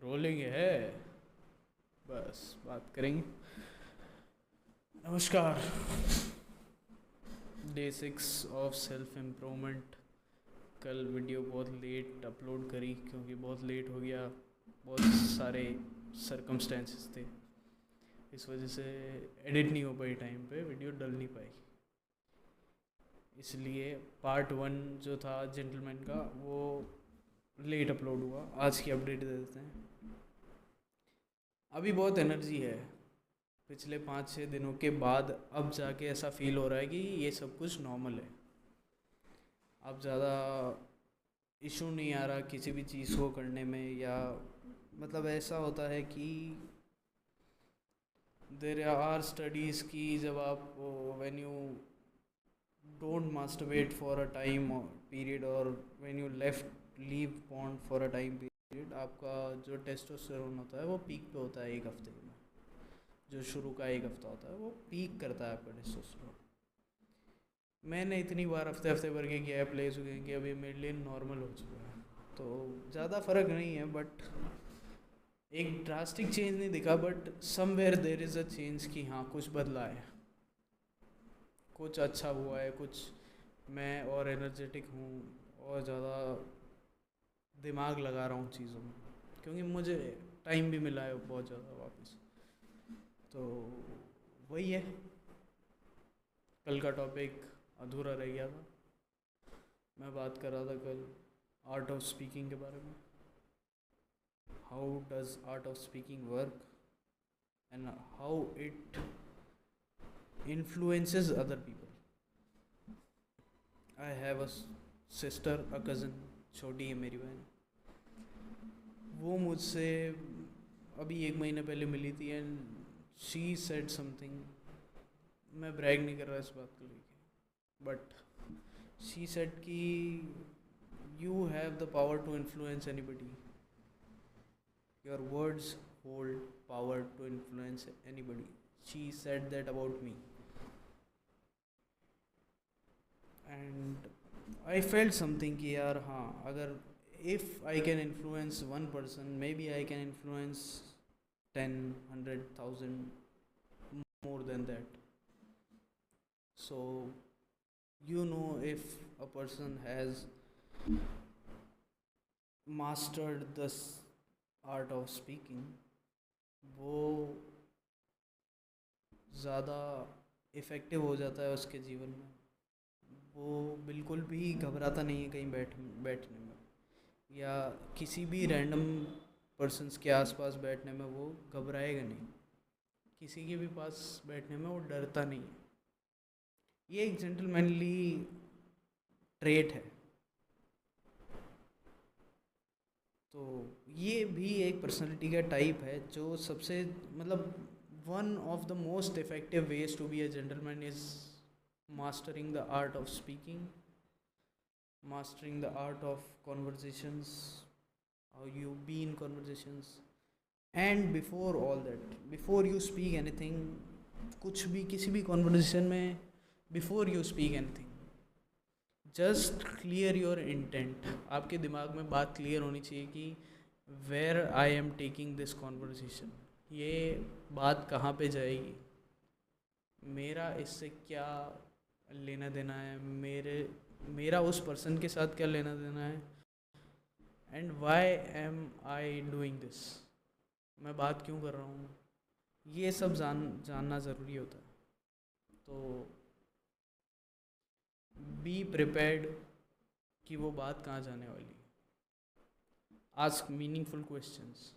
Rolling है। बस बात करेंगे। नमस्कार। Day 6 of self improvement. कल वीडियो बहुत लेट अपलोड करी क्योंकि बहुत लेट हो गया। बहुत सारे सरकमस्टेंसेस थे, इस वजह से एडिट नहीं हो पाई, टाइम पे वीडियो डल नहीं पाई। इसलिए पार्ट 1 जो था जेंटलमैन का वो लेट अपलोड हुआ। आज की अपडेट दे देते हैं। अभी बहुत एनर्जी है। पिछले 5-6 दिनों के बाद अब जाके ऐसा फील हो रहा है कि ये सब कुछ नॉर्मल है। अब ज़्यादा इशू नहीं आ रहा किसी भी चीज़ को करने में, या मतलब ऐसा होता है कि देर आर स्टडीज़ की जब आप when you don't masturbate for a time period, और व्हेन यू लेफ्ट लीव पॉन्ड फॉर अ टाइम पीरियड, आपका जो टेस्टोस्टेरोन होता है वो पीक पे होता है। एक हफ्ते में जो शुरू का एक हफ्ता होता है वो पीक करता है आपका टेस्टोस्टेरोन। मैंने इतनी बार हफ्ते हफ्ते भर के गैप ले चुके हैं कि अभी मेरे लिए नॉर्मल हो चुका है, तो ज़्यादा फ़र्क नहीं है। बट एक ड्रास्टिक चेंज नहीं दिखा, but somewhere there is a change कि हाँ कुछ बदला है, कुछ अच्छा हुआ है, कुछ मैं और एनर्जेटिक हूँ और ज़्यादा दिमाग लगा रहा हूँ चीज़ों में, क्योंकि मुझे टाइम भी मिला है बहुत ज़्यादा वापस। तो वही है। कल का टॉपिक अधूरा रह गया था। मैं बात कर रहा था कल आर्ट ऑफ स्पीकिंग के बारे में। How does art of speaking work and how it influences other people. I have a sister, a cousin, छोटी है मेरी बहन। वो मुझसे अभी 1 महीने पहले मिली थी एंड शी सेड समथिंग। मैं ब्रैग नहीं कर रहा इस बात को लेके, बट शी सेड कि you have the power to influence anybody, your words hold power to influence anybody. She said that about me and I felt something कि यार हाँ, अगर if I can influence one person, maybe I can influence 10, 100, 1000 more than that. So you know, if a person has mastered this art of speaking, वो ज़्यादा effective हो जाता है उसके जीवन में। वो बिल्कुल भी घबराता नहीं है कहीं बैठने में, या किसी भी रैंडम पर्सन्स के आसपास बैठने में वो घबराएगा नहीं। किसी के भी पास बैठने में वो डरता नहीं है। ये एक जेंटलमैनली ट्रेट है। तो ये भी एक पर्सनालिटी का टाइप है जो सबसे मतलब one of the most effective ways to be a gentleman is mastering the art of speaking, mastering the art of conversations, how you be in conversations. And before all that, before you speak anything, कुछ भी किसी भी conversation में, before you speak anything, just clear your intent. आपके दिमाग में बात clear होनी चाहिए कि where I am taking this conversation, ये बात कहाँ पे जाएगी, मेरा इससे क्या लेना देना है, मेरा उस पर्सन के साथ क्या लेना देना है, and why am I doing this, मैं बात क्यों कर रहा हूँ, ये सब जानना ज़रूरी होता है। तो बी प्रिपेयर्ड कि वो बात कहाँ जाने वाली। Ask meaningful questions,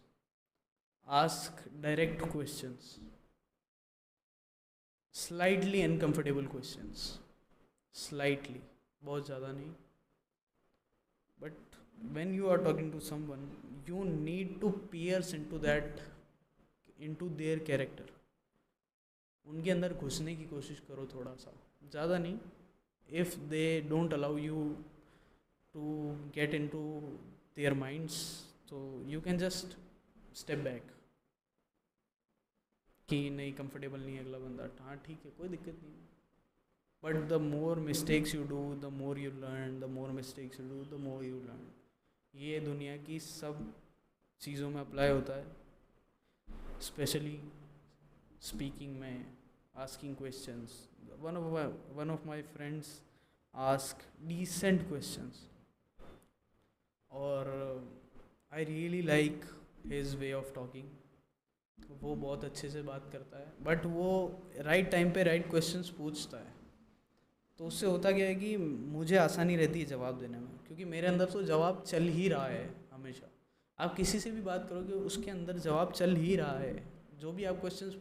ask direct questions, slightly uncomfortable questions, slightly, बहुत ज़्यादा नहीं, but when you are talking to someone you need to pierce into their character. उनके अंदर घुसने की कोशिश करो थोड़ा सा, ज़्यादा नहीं। if they don't allow you to get into their minds, so you can just step back कि नहीं, कंफर्टेबल नहीं है अगला बंदा, हाँ ठीक है, कोई दिक्कत नहीं। But the more mistakes you do the more you learn, the more mistakes you do the more you learn. ये दुनिया की सब चीज़ों में अप्लाई होता है, स्पेशली स्पीकिंग में, asking questions. One of my friends ask decent questions, और I really like his way of talking. वो बहुत अच्छे से बात करता है, बट वो राइट टाइम पे राइट क्वेश्चंस पूछता है. तो उससे होता क्या है कि मुझे आसानी रहती है जवाब देने में, क्योंकि मेरे अंदर तो जवाब चल ही रहा है हमेशा. आप किसी से भी बात करोगे उसके अंदर जवाब चल ही रहा है. जो भी आप क्वेश्चंस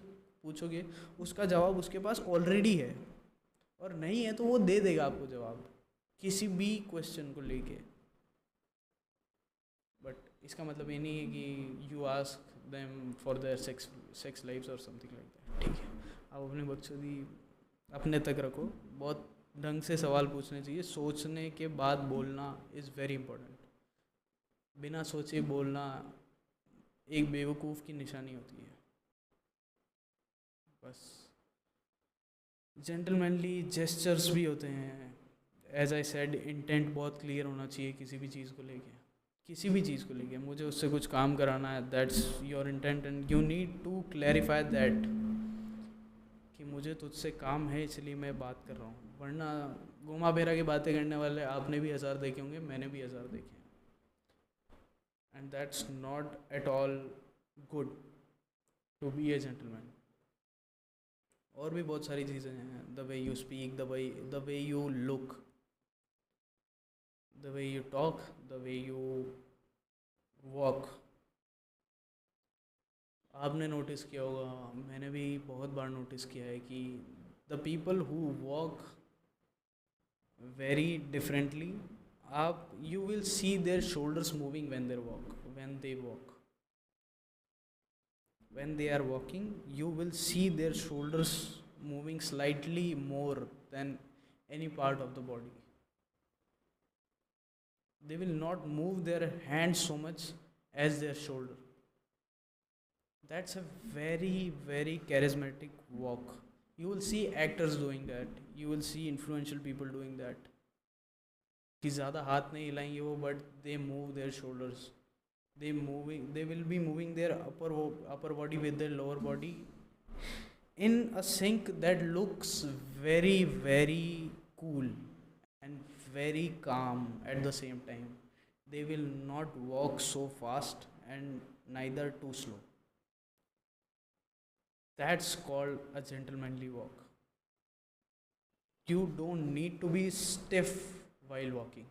पूछोगे उसका जवाब उसके पास ऑलरेडी है, और नहीं है तो वो दे देगा आपको जवाब किसी भी क्वेश्चन को लेके. बट इसका मतलब ये नहीं है कि you ask them for their sex lifes और समथिंग लाइक दैट. ठीक है, आप अपने बकचोदी अपने तक रखो. बहुत ढंग से सवाल पूछने चाहिए. सोचने के बाद बोलना इज़ वेरी इंपॉर्टेंट. बिना सोचे बोलना एक बेवकूफ़ की निशानी होती है. बस जेंटलमैनली जेस्चर्स भी होते हैं. एज आई सेड, इंटेंट बहुत क्लियर होना चाहिए किसी भी चीज़ को लेके. किसी भी चीज़ को लेके मुझे उससे कुछ काम कराना है, that's your intent, and you need to clarify that कि मुझे तुझसे काम है इसलिए मैं बात कर रहा हूँ. वरना घुमा फिरा की बातें करने वाले आपने भी 1000 देखे होंगे, मैंने भी 1000 देखे हैं. And that's not at all good to be a gentleman. और भी बहुत सारी चीज़ें हैं. The way you speak, the way you look, the way you talk, the way you walk. आपने नोटिस किया होगा, मैंने भी बहुत बार नोटिस किया है कि the people who walk very differently, आप you will see their shoulders moving when they walk. When they are walking, you will see their shoulders moving slightly more than any part of the body. They will not move their hands so much as their shoulder. That's a very, very charismatic walk. You will see actors doing that. You will see influential people doing that. कि ज़्यादा हाथ नहीं हिलाएंगे वो, but they move their shoulders. They will be moving their upper body with their lower body in a sync that looks very, very cool and very calm at the same time. They will not walk so fast and neither too slow. That's called a gentlemanly walk. You don't need to be stiff while walking.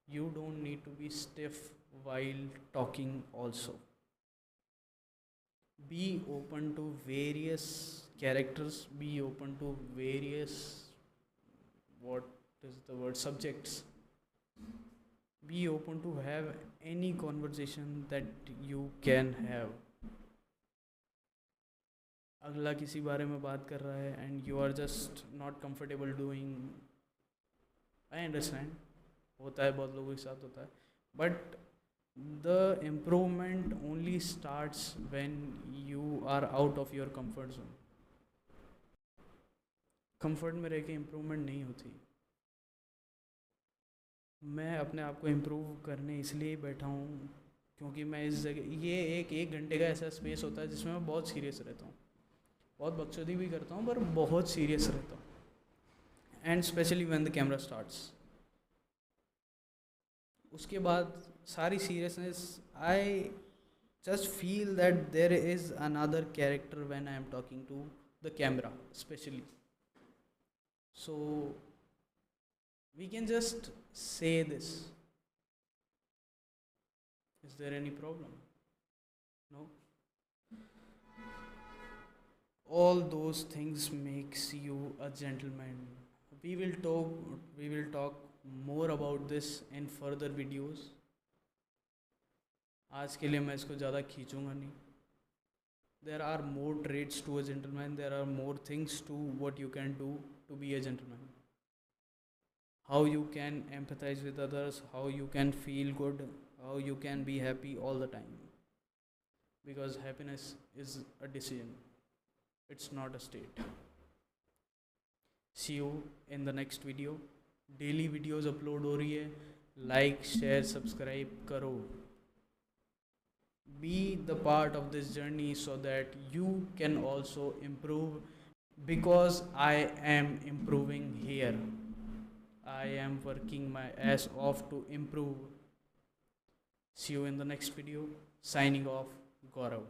You don't need to be stiff while talking also. Be open to various characters, be open to various, what is the word, subjects. Be open to have any conversation that you can have. अगला किसी बारे में बात कर रहा है and you are just not comfortable doing, I understand, होता है, बहुत लोगों के साथ होता है, but the improvement only starts when you are out of your comfort zone. Comfort में रह के इम्प्रूवमेंट नहीं होती. मैं अपने आप को इम्प्रूव करने इसलिए बैठा हूँ क्योंकि मैं इस जगह, ये एक घंटे का ऐसा स्पेस होता है जिसमें मैं बहुत सीरियस रहता हूँ. बहुत बकचोदी भी करता हूँ पर बहुत सीरियस रहता हूँ. And especially when the camera starts, उसके बाद सारी seriousness, I just feel that there is another character when I am talking to the camera especially. So we can just say this. Is there any problem? No. All those things makes you a gentleman. We will talk more about this in further videos. आज के लिए मैं इसको ज़्यादा खींचूंगा नहीं. There are more traits to a gentleman. There are more things to what you can do to be a gentleman. How you can empathize with others, how you can feel good, how you can be happy all the time. Because happiness is a decision, it's not a state. See you in the next video. Daily videos upload हो रही है. Like, share, subscribe करो. be the part of this journey so that you can also improve, because I am improving here. I am working my ass off to improve. See you in the next video. Signing off, Gaurav.